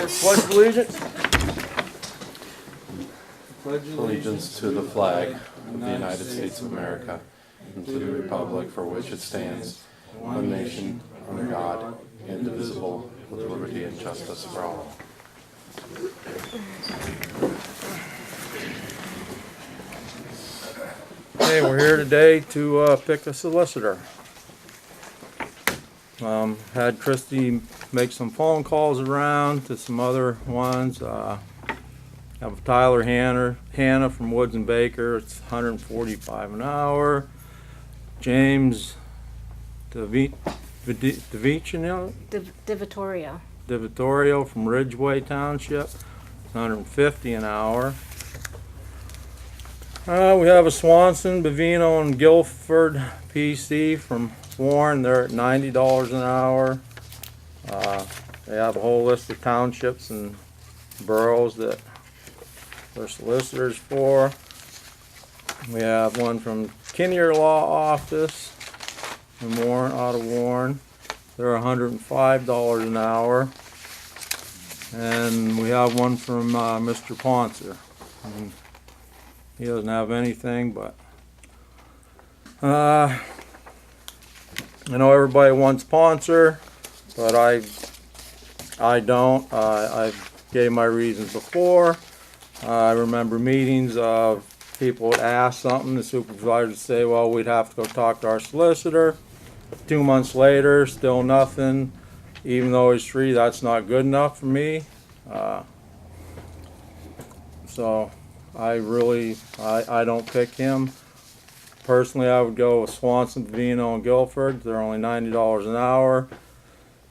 Pledge allegiance. Allegiance to the flag of the United States of America and to the republic for which it stands, one nation, under God, indivisible, with liberty and justice for all. Okay, we're here today to pick a solicitor. Had Christy make some phone calls around to some other ones. Have Tyler Hannah from Woods and Baker. It's $145 an hour. James DeVitorio from Ridgeway Township. It's $150 an hour. We have a Swanson, Bavino, and Guilford PC from Warren. They're at $90 an hour. They have a whole list of townships and boroughs that they're solicitors for. We have one from Kinnear Law Office in Warren, out of Warren. They're $105 an hour. And we have one from Mr. Poncer. He doesn't have anything, but I know everybody wants Poncer, but I don't. I gave my reasons before. I remember meetings of people would ask something, the supervisor would say, well, we'd have to go talk to our solicitor. 2 months later, still nothing. Even though he's free, that's not good enough for me. So I don't pick him. Personally, I would go with Swanson, Vino, and Guilford. They're only $90 an hour.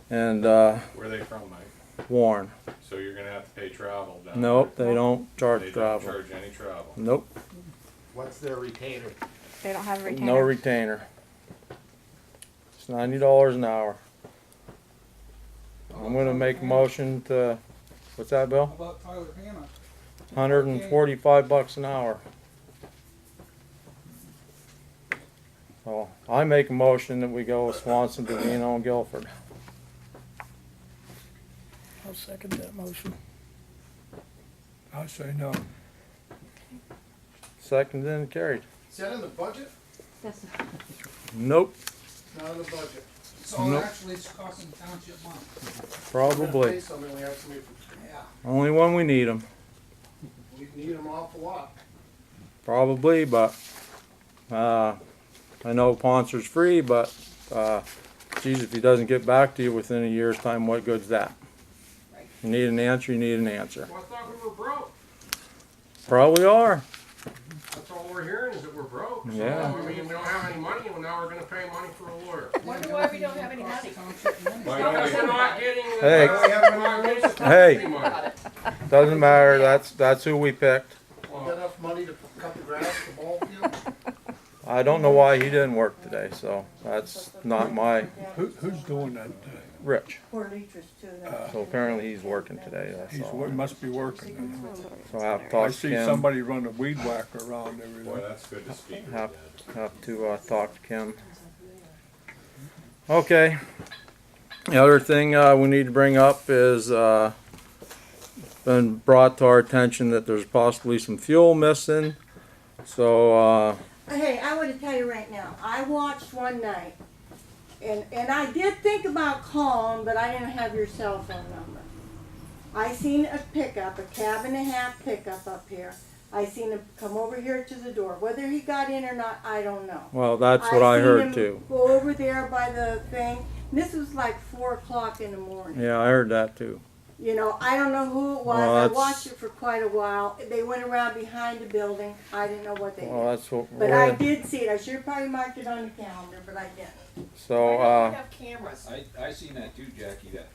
And where are they from, Mike? Warren. So you're gonna have to pay travel down Nope, there. they don't charge They travel. don't charge any travel. Nope, What's their retainer? They don't have a retainer. no retainer. It's $90 an hour. I'm gonna make a motion to, what's that, Bill? How about Tyler Hannah? $145 an hour. So I make a motion that we go with Swanson, Davino, and Guilford. I'll second that motion. I say no. Seconded and carried. Is that in the budget? Nope, Not in the budget. So Nope. actually it's costing the township money. probably. Something we have somebody from, Yeah. Only when we need them. we need them awful lot. Probably, but I know Poncer's free, but geez, if he doesn't get back to you within a year's time, what good's that? You need an answer, you need an answer. Well, I thought we were broke. Probably are. That's all we're hearing is that we're broke. So, Yeah. I mean, we don't have any money, and now we're gonna pay money for a lawyer. Wonder why we don't have any money. Township money. Why don't Because we- we're not getting the, Hey. we're not getting the Hey. property money. Doesn't matter, that's who we picked. Got enough money to cut the grass at the ball field? I don't know why he didn't work today, so that's not my, Who's doing that? Rich. Poor Leatrice too. So apparently he's working today, that's all. Must be working. So I have to I talk to see Kim, somebody run a weed whacker around Boy, everything. that's good to speak with have, you. have to talk to Kim. Okay. The other thing we need to bring up is been brought to our attention that there's possibly some fuel missing. So Hey, I want to tell you right now, I watched one night, and I did think about calling, but I didn't have your cell phone number. I seen a pickup, a cab and a half pickup up here. I seen him come over here to the door. Whether he got in or not, I don't know. well, that's what I seen heard him too. Go over there by the thing. And this was like 4 o'clock in the morning. Yeah, I heard that too. You know, I don't know who it was. Well, I that's- watched it for quite a while. They went around behind the building. I didn't know what they Well, did. that's what But I we're, did see it. I should have probably marked it on the calendar, but I didn't. so have cameras. I seen that too, Jackie, that,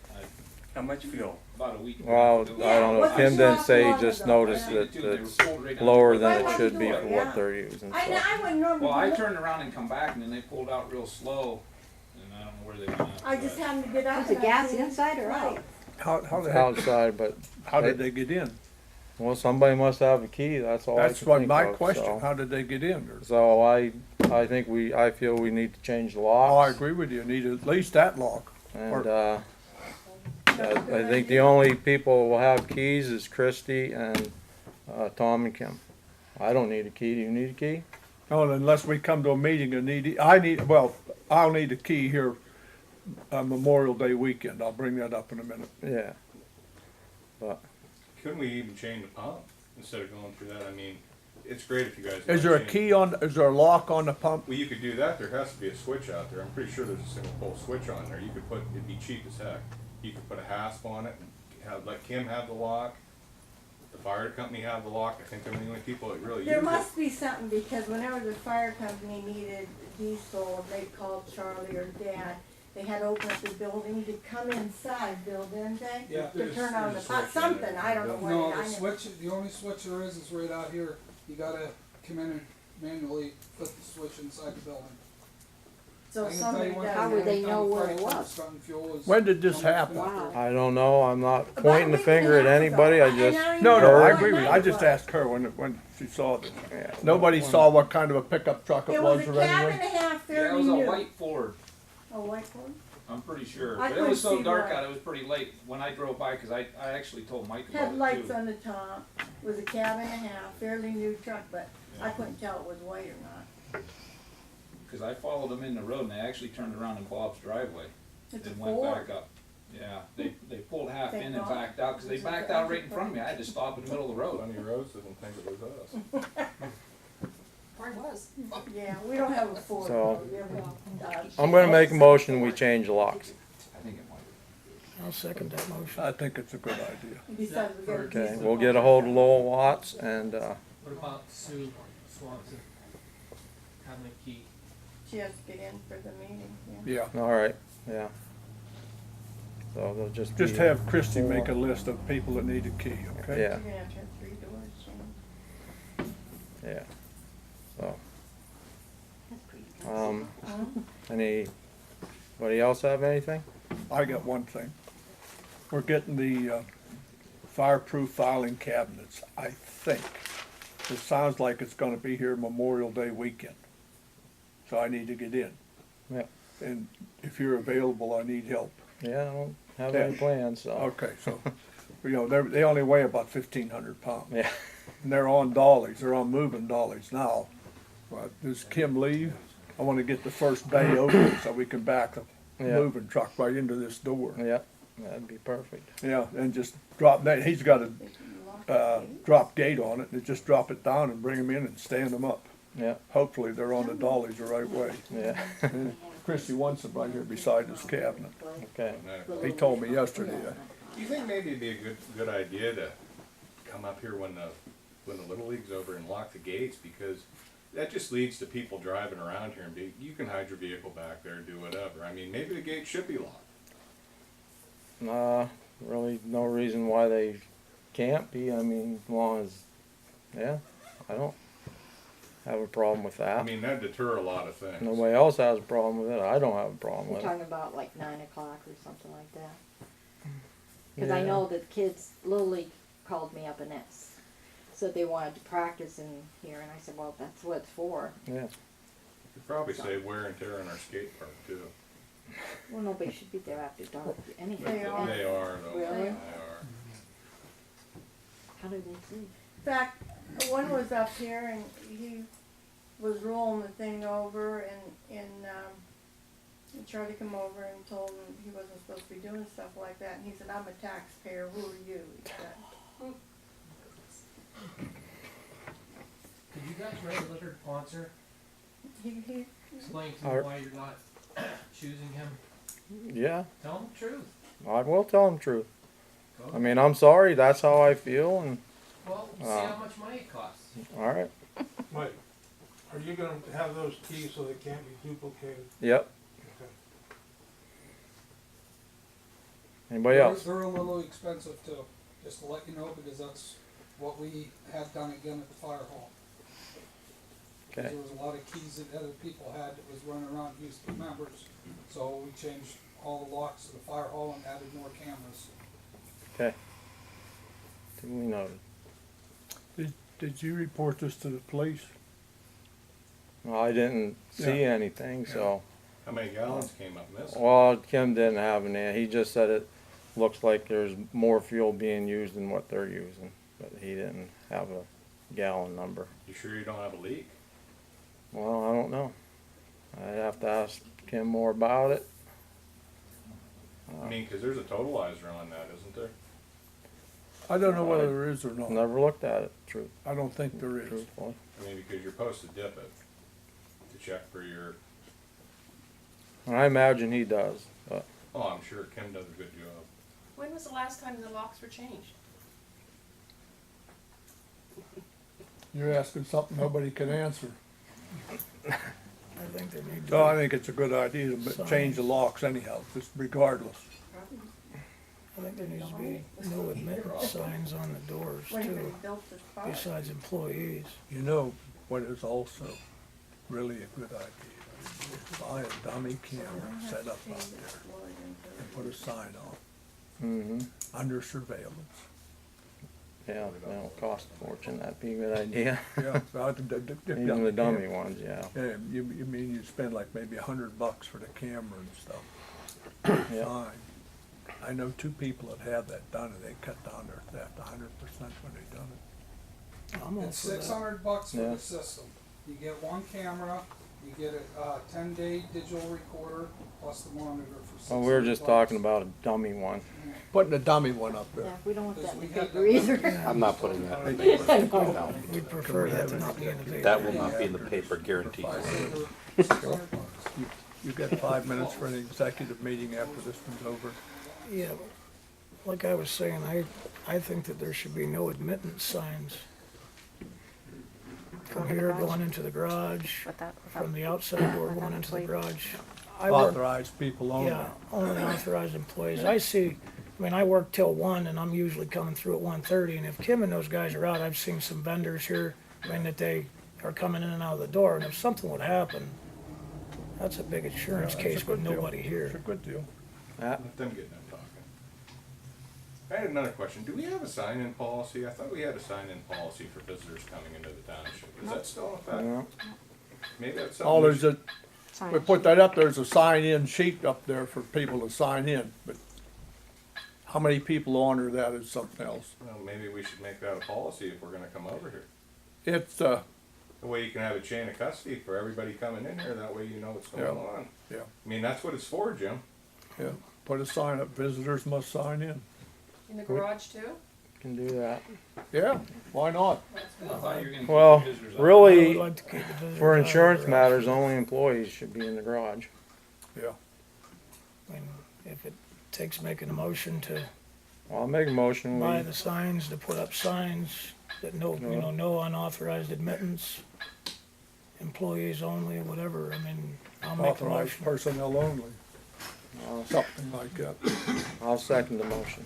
How much fuel? about a week ago. well, I don't know. Yeah, Kim didn't say, he wasn't just so long noticed ago. that it's lower than it should be for what they're using. So. I wouldn't normally Well, I do it. turned around and come back and then they pulled out real slow, and I don't know where they went after I just that. happened to get out. Was the and I gas seen it. inside or out? Right. How It's the heck, outside, but how did they get in? well, somebody must have a key. That's all I That's can what think my of, question, so. how did they get in? So I think I feel we need to change the Oh, I locks. agree with you, need at least that lock. And I think the only people who will have keys is Christie and, Tom and Kim. I don't need a key. Do you need a key? Oh, unless we come to a meeting and I'll need a key here, Memorial Day weekend. I'll bring that up in a minute. Yeah. But, Couldn't we even chain the pump instead of going through that? I mean, it's great if you guys. Is there a key is there a lock on the pump? Well, you could do that. There has to be a switch out there. I'm pretty sure there's a single pole switch on there. You could put, it'd be cheap as heck. You could put a hasp on it and let Kim have the lock. The fire company have the lock. I think they're the only people that really use There it. must be something, because whenever the fire company needed diesel, they called Charlie or Dad. They had to open up the building to come inside, Bill, didn't they? Yeah. To turn on the There's a pot, switch in something, there. I don't know what. No, I the never- switch, the only switch there is right out here. You gotta come in and manually flip the switch inside the building. So I can tell somebody you one does. thing, How would they every time know the where fire it truck was? starting fuel is- When did this happen? Wow. I don't know. I'm not About pointing the a week and finger a at half anybody. ago. I just And No, I What agree with you. night I it just was. asked her when she saw this. Yeah. Nobody saw what kind of a pickup truck It it was was a or cab and anything? a half, Yeah, it fairly was a new. white Ford. A white one? I'm pretty sure. I But it was couldn't so see dark why. out, it was pretty late when I drove by, cause I actually told Mike about Had it lights too. on the top, was a cab and a half, fairly new truck, but I couldn't tell it was white or not. Cause I followed them in the road and they actually turned around in Bob's driveway It's a and went Ford. back up. Yeah, they pulled half Thank in and God. backed out, cause they It's a backed out right in Dodge. front of me. I had to stop in the middle of the road. Sonny Rose didn't think it was us. Probably was. Yeah, we don't have a Ford. So- though. We have a Dodge. I'm gonna make a motion. We change the locks. I think it might. I'll second that motion. I think it's a good idea. Besides, we got a Okay. diesel We'll get a pump. hold of Lowell Watts and, What about Sue Swanson? Having a key? She has to get in for the meeting, yeah. Yeah. all right. Yeah. So they'll just be. Just have Christie make a list of people that need a key, okay? Yeah. You're gonna have to have 3 doors changed. Yeah. So, That's pretty good. anybody else have anything? I got one thing. We're getting the fireproof filing cabinets, I think. It sounds like it's gonna be here Memorial Day weekend. So I need to get in. Yeah. And if you're available, I need help. Yeah, I don't have any Yeah. plans, so. Okay, so, they only weigh about 1,500 pounds. Yeah. And they're on dollies, they're on moving dollies now. But does Kim leave? I wanna get the first bay open so we can back a Yeah. moving truck right into this door. Yep. That'd be perfect. Yeah, and just drop that, he's got a, They can lock the gate. drop gate on it, and just drop it down and bring them in and stand them up. Yeah. Hopefully they're on the dollies the right way. Yeah. And Christie wants them right here beside his cabinet. Okay. He told me yesterday. Do you think maybe it'd be a good idea to come up here when the Little League's over and lock the gates, because that just leads to people driving around here and you can hide your vehicle back there, do whatever. I mean, maybe the gate should be locked. Really no reason why they can't be. I mean, as long as, yeah, I don't have a problem with I that. mean, that'd deter a lot of things. Nobody else has a problem with it. I don't have a problem You're with it. talking about like 9 o'clock or something like that. Cause I Yeah. know that kids, Little League called me up and said they wanted to practice in here, and I said, well, that's what it's for. Yeah. You'd probably say wear and tear on our skate park too. Well, nobody should be there after dark anyway. They are. They are though. Really? They are. How do they see? In fact, one was up here and he was rolling the thing over and Charlie come over and told him he wasn't supposed to be doing stuff like that, and he said, I'm a taxpayer, who are you? He said. Could you guys write a letter to sponsor, He explain to Our- him why you're not choosing him? Yeah. Tell him the truth. I will tell them the truth. Go. I mean, I'm sorry. That's how I feel. And Well, see how much money it costs. all right. Mike, are you gonna have those keys so they can't be duplicated? Yep. Okay. Anybody else? They're a little expensive too, just to let you know, because that's what we had done again at the fire hall. Okay. There was a lot of keys that other people had that was running around Houston members, so we changed all the locks to the fire hall and added more cameras. Okay. Duly noted. Did you report this to the police? Well, I didn't see Yeah. anything, so. How many gallons came up missing? Well, Kim didn't have any. He just said it. looks like there's more fuel being used than what they're using, but he didn't have a gallon number. You sure you don't have a leak? Well, I don't know. I'd have to ask him more about it. I mean, because there's a totalizer on that, isn't there? I don't know whether there is or not. Never looked at it, I don't think there is. truthfully. I mean, because you're supposed to dip it to check for your. I imagine he does, but Oh, I'm sure Kim does a good job. When was the last time the locks were changed? You're asking something nobody can answer. I think they need to. So I think it's a good idea to change the locks anyhow, just regardless. I think there needs to be no admittance signs on the doors too, besides employees. You know what is also really a good idea? Is buy a dummy camera, set up out there, and put a sign on, under surveillance. yeah, that'll cost a fortune. That'd be a good idea. Yeah, Even the dummy ones, yeah. Yeah, you mean you spend like maybe $100 for the camera and stuff. Yeah. Fine. I know 2 people that had that done and they cut down their theft 100% when they done it. I'm all It's for that. $600 for Yeah. the system. You get 1 camera, you get a 10-day digital recorder plus the monitor for Well, we were just $600. talking about a dummy one. Putting a dummy one up Yeah, there. we don't want that in the We had paper either. I'm not putting that in the paper. No, We'd prefer that to not be in the paper. that will not be in the paper, guaranteed. $600. You got 5 minutes for an executive meeting after this one's over. Yeah, like I was saying, I think that there should be no admittance signs. From here going into the garage, from the outside door going into the garage. I work, Authorized people only. yeah, only authorized employees. I work till 1 and I'm usually coming through at 1:30, and if Kim and those guys are out, I've seen some vendors here, that they are coming in and out of the door, and if something would happen, that's a big insurance Yeah, case it's a with good deal. nobody It's a here. good deal. Let them get done talking. I had another question. Do we have a sign-in policy? I thought we had a sign-in policy for visitors coming into the township. Is that still in effect? Yeah. Maybe that's Oh, something. there's we put that up, there's a sign-in sheet up there for people to sign in, but how many people honor that is something else. Well, maybe we should make that a policy if we're gonna come over here. It's, The way you can have a chain of custody for everybody coming in here, that way you know what's going Yeah. on. yeah, I mean, that's what it's for, Jim. yeah, put a sign up, visitors must sign in. In the garage too? Can do that. Yeah, why not? I thought you were gonna keep Well, the visitors out. I really, would like to keep the visitors for out of the insurance garage. matters, only employees should be in the garage. Yeah, I mean, if it takes making a motion to Well, I'll make a motion. buy We, the signs, to put up signs that no unauthorized admittance, employees only, whatever, I mean, I'll make a authorized motion. personnel only, I'll, something like that. I'll second the motion.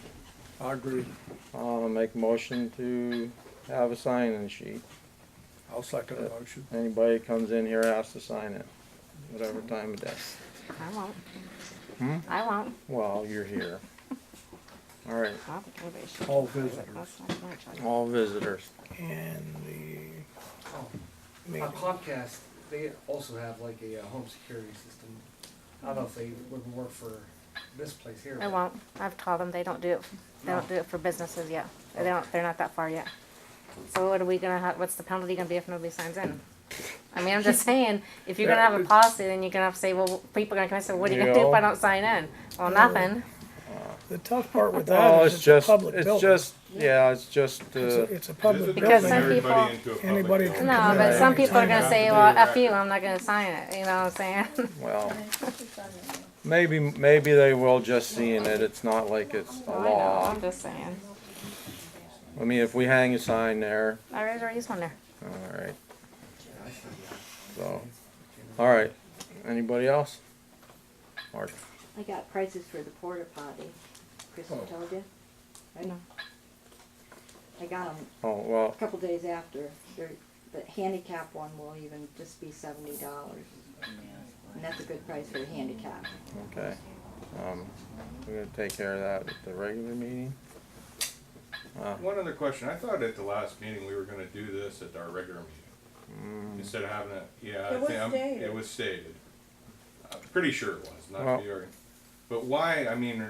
I agree. I'll make a motion to have a sign-in sheet. I'll second the motion. Anybody comes in here has to sign it, whatever time of day. I won't. Hmm? I won't. Well, you're here. All right, I don't think anybody should. All visitors. That's not my choice. all visitors. And the meeting. Comcast, they also have like a home security system. I don't know if they would work for this place here. I won't. I've told them they don't do it. They don't do it for businesses yet. They don't. They're not that far yet. So what are we gonna have? What's the penalty gonna be if nobody signs in? I mean, I'm just saying, if you're gonna have a policy, then you're gonna have to say, well, people are gonna come and say, well, what are you gonna do if I don't sign in? Well, nothing. The tough part with Oh, that is it's it's a just, public it's building. just, yeah, it's just, It's a public Because building. some Everybody people- into a public Anybody building. can No, come in but and some people are sign gonna up. say, well, F you, I'm not gonna sign it. You know what I'm saying? well, maybe they will just seeing it. It's not like it's a I know. law. I'm just saying. I mean, if we hang a sign there, I already used one there. all right. So, all right. Anybody else? Mark. I got prices for the porta potty. Kristen told you? Right? No. I got them Oh, well, a couple days after. The handicap one will even just be $70. And that's a good price for a handicap. okay. We're gonna take care of that at the regular meeting. One other question. I thought at the last meeting we were gonna do this at our regular meeting. Instead of having it, yeah, It was I think stated. it was stated. I'm pretty sure it was, not Well, the organ. But why, I mean,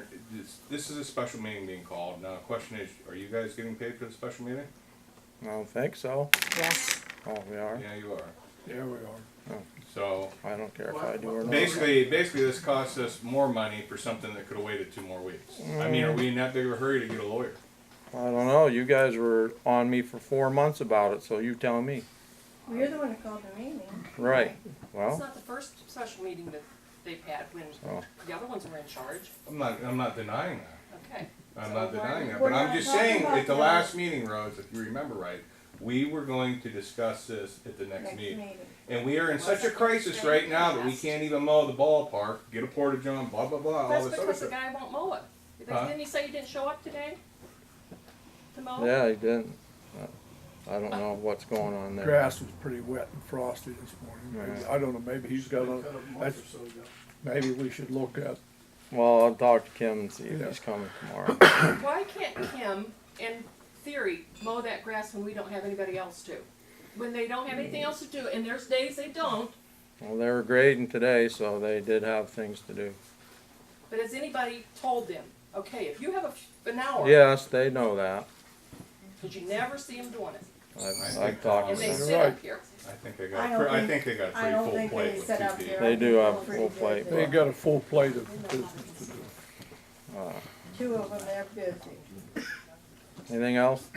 this is a special meeting being called. Now, the question is, are you guys getting paid for the special meeting? I don't think so. Yes. Oh, we are? Yeah, you are. Yeah, we are. So, I don't care if I do or not. basically this costs us more money for something that could have waited 2 more weeks. I mean, are we in that big of a hurry to get a lawyer? I don't know, you guys were on me for 4 months about it, so you tell me. Well, you're the one that called the meeting. Right, It's well, not the first special meeting that they've had when Oh. the other ones were in charge. I'm not denying that. Okay. I'm So not why- denying that, We're but I'm not just talking saying, about at the that. last meeting, Rose, if you remember right, we were going to discuss this at the next meeting. And we are in such a crisis right now that we can't even mow the ballpark, get a porta john, blah, blah, blah, all That's this other because the stuff. guy won't mow it. Huh? Didn't he say he didn't show up today? To mow? yeah, he didn't. I don't know what's going on there. Grass was pretty wet and frosty this morning. Right. I don't know, maybe he's got a, that's, maybe we should look at, Well, I'll talk to Kim and see if Yeah. he's coming tomorrow. Why can't Kim, in theory, mow that grass when we don't have anybody else to? When they don't have anything else to do, and there's days they don't, Well, they were grading today, so they did have things to do. but has anybody told them, okay, if you have an hour, Yes, they know that. because you never see them doing it, I've talked and to they them. sit up here. I think they I got, don't I think they got a I pretty don't full think plate they with set 2 up people. there. They do have a Pretty full good. plate. they got a full plate of business to do. Uh, 2 of them, they're busy. anything else?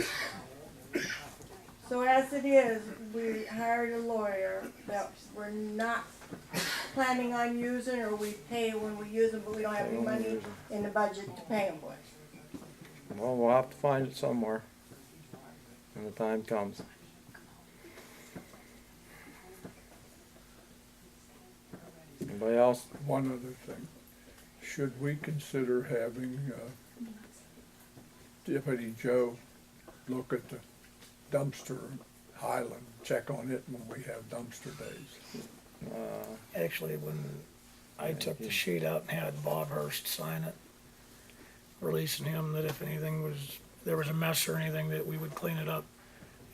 So as it is, we hired a lawyer that we're not planning on using, or we pay when we use them, but we don't have any money in the budget to pay them with. Well, we'll have to find it somewhere when the time comes. Anybody else? One other thing, should we consider having Deputy Joe look at the dumpster in Highland, check on it when we have dumpster days? Actually, when I took the sheet out and had Bob Hurst sign it, releasing him that if anything was, there was a mess or anything, that we would clean it up.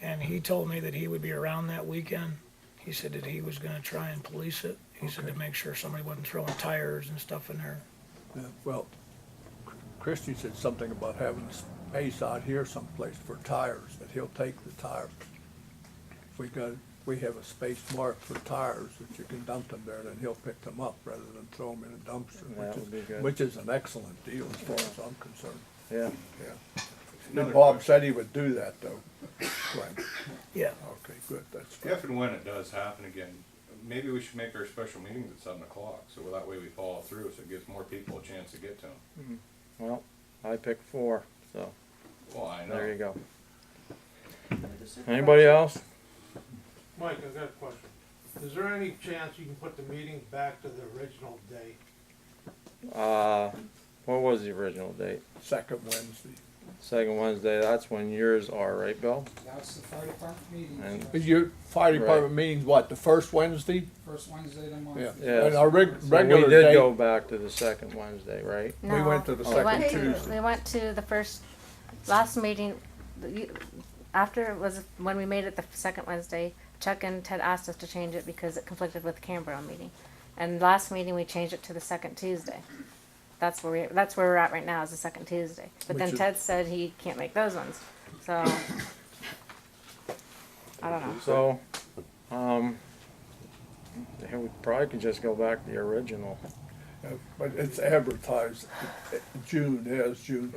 And he told me that he would be around that weekend. He said that he was gonna try and police it. He said to make sure somebody wasn't throwing tires and stuff in there. Well, Christie said something about having space out here someplace for tires, that he'll take the tires. If we have a space marked for tires, that you can dump them there, then he'll pick them up rather than throw them in a dumpster, That would be good. which is an excellent deal as far as I'm concerned. Yeah. Yeah. And Bob said he would do that though, Glenn. Yeah. Okay, good, that's good. If and when it does happen again, maybe we should make our special meetings at 7 o'clock, so that way we follow through, so it gives more people a chance to get to them. Well, I picked 4, so Well, I know. there you go. Anybody else? Mike, I've got a question. Is there any chance you can put the meeting back to the original date? What was the original date? Second Wednesday. Second Wednesday, that's when yours are, right, Bill? That's the fire department meeting. And- Is your fire department meeting, what, the first Wednesday? First Wednesday of the month. Yeah. Yes. And our So regular we did date, go back to the second Wednesday, right? we No. went to the We second went- Tuesday. We went to the last meeting, after it was, when we made it the second Wednesday, Chuck and Ted asked us to change it because it conflicted with the Canberra meeting. And last meeting, we changed it to the second Tuesday. That's where we're at right now, is the second Tuesday. But then Which is- Ted said he can't make those ones, so. I don't know. So, yeah, we probably could just go back to the original. But it's advertised, June Yeah,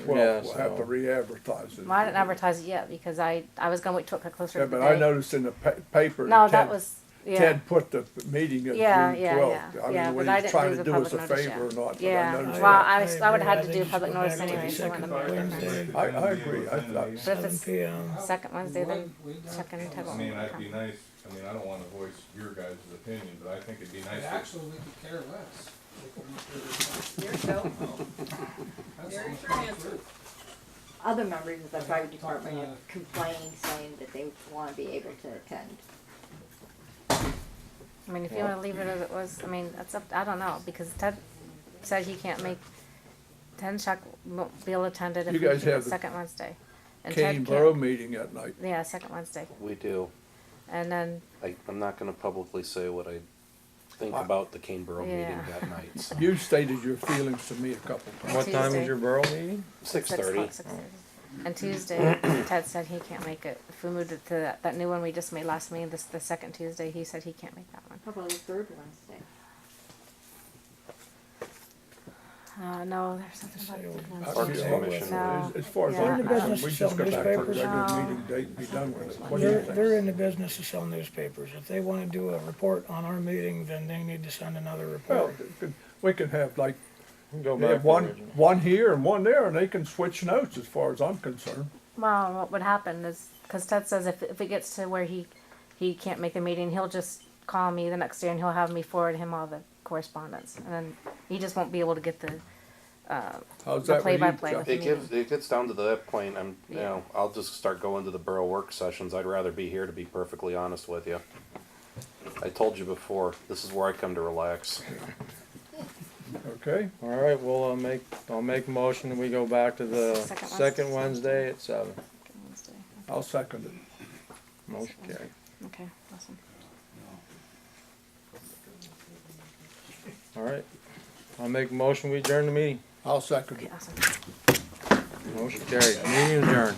twelfth, we'll have so- to re-advertise it. Well, I didn't advertise it yet because I was gonna wait till it got closer Yeah, to the but I day. noticed in the paper. No, Ted- that was, yeah. Ted put the meeting at Yeah, June yeah, twelfth. yeah, I yeah, mean, but whether I he's didn't trying leave to the do us a public notice favor or yet. not, but I Yeah, noticed well, that. I would've had to do think public just go notice back to the anyway, so it second wouldn't have been Wednesday. different. I agree, But if 7 it's PM. second Wednesday, then Chuck and Ted I won't mean, I'd come. be nice, I mean, I don't wanna voice your guys' opinion, but I think it'd be nice And to actually, we could care less. There you go. That's There's the your answer. truth. Other members of the fire department have complained, saying that they wanna be able to attend. I mean, if you wanna leave it as it was, I mean, that's up, I don't know, because Ted said he can't make, Ted and Chuck won't be able to attend it if You we guys keep it have the second Wednesday. And Kane Ted Borough can't, meeting at night. yeah, second Wednesday. We do. And then, I'm not gonna publicly say what I think about the Caneboro meeting Yeah. that night. So. You stated your feelings to me a couple times. What time Tuesday. is your borough meeting? 6:30. 6:30. And Tuesday, Ted said he can't make it. If we moved it to that new one we just made last meeting, the second Tuesday, he said he can't make that one. How about the third Wednesday? No, there's something about it. Parks Commission. No. As far as Yeah. I'm concerned, we Business just go back to the newspapers. regular No. meeting date and be done with it. What do you They're think? in the business to sell newspapers. If they wanna do a report on our meeting, then they need to send another Well, report. we can have like, Go they back have to one, original. one here and one there, and they can switch notes as far as I'm concerned. Well, what would happen is, because Ted says if it gets to where he can't make the meeting, he'll just call me the next day and he'll have me forward him all the correspondence. And then he just won't be able to get the How's the that with you, play-by-play Chuck? with the meeting. It gets down to that point. You Yeah. know, I'll just start going to the borough work sessions. I'd rather be here, to be perfectly honest with you. I told you before, this is where I come to relax. Okay, All right, well, I'll make a motion and we go back to the Second second Wednesday at 7. Wednesday. I'll second it. Motion carried. Okay, awesome. All right, I'll make a motion, we adjourn the meeting. I'll second Okay, it. awesome. Motion carried, meeting adjourned.